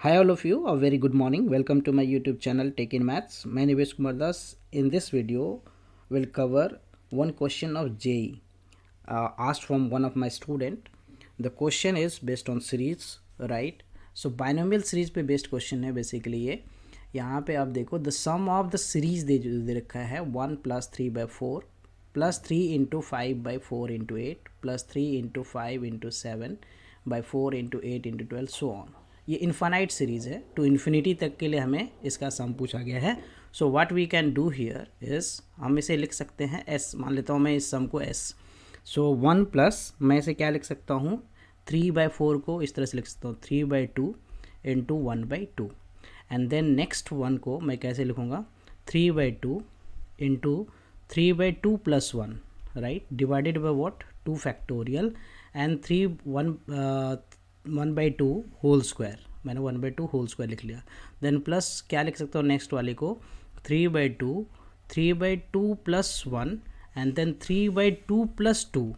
Hi all of you, a very good morning. Welcome to my YouTube channel Take in Maths. My name is Kumar Das. In this video, we'll cover one question of JEE asked from one of my student. The question is based on series, right? So binomial series पे based question है basically ये. यहाँ पे आप देखो the sum of the series दे रखा है 1 plus 3 by 4 plus 3 into 5 by 4 into 8 plus 3 into 5 into 7 by 4 into 8 into 12 so on. ये इन्फानाइट सीरीज़ है, टू इन्फिनिटी तक के लिए हमें इसका सम पूछा गया है. So what we can do here is हम इसे लिख सकते हैं एस, मान लेता हूँ मैं इस सम को एस. सो 1 प्लस मैं इसे क्या लिख सकता हूँ 3/4 को इस तरह से लिख सकता हूँ 3/2 into 1/2. And then next one को मैं कैसे लिखूँगा 3/2 into 3/2 plus 1, right, divided by what 2 factorial and 1/2 whole square. मैंने 1/2 होल स्क्वायर लिख लिया. देन प्लस क्या लिख सकता हूँ नेक्स्ट वाले को 3/2 plus 1 and then 3/2 plus 2,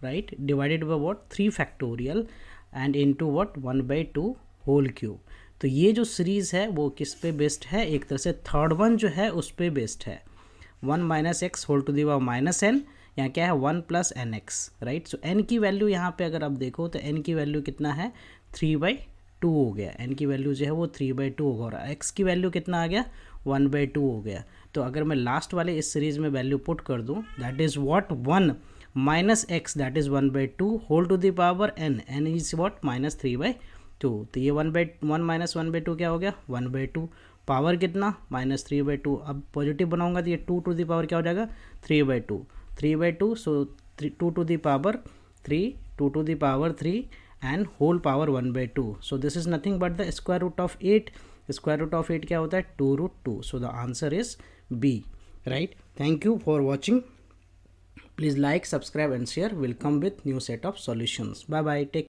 right, divided by what 3 factorial and into what 1/2 whole cube. तो ये जो सीरीज़ है वो किस पे बेस्ड है, एक तरह से थर्ड वन जो है उस पे बेस्ड है. 1 minus x whole to the power minus n, यहाँ क्या है 1 plus n x, right. So n की वैल्यू यहाँ पे अगर आप देखो तो एन की वैल्यू कितना है 3/2 हो गया. एन की वैल्यू जो है वो 3/2 होगा और एक्स की वैल्यू कितना आ गया 1/2 हो गया. तो अगर मैं लास्ट वाले इस सीरीज़ में वैल्यू पुट कर दूँ that is what 1 minus x that is 1/2 whole to the power n, n is what minus 3/2. तो ये 1 माइनस 1/2 क्या हो गया 1/2. पावर कितना -3/2. अब पॉजिटिव बनाऊंगा तो ये 2 टू द पावर क्या हो जाएगा 3/2. So 2 to the power 3, 2 to the power 3 and whole power 1/2. So this is nothing but the square root of 8. Square root of 8 क्या होता है 2√2. So the answer is B, right. Thank you for watching. Please like, subscribe and share. Will come with new set of solutions. Bye bye. Take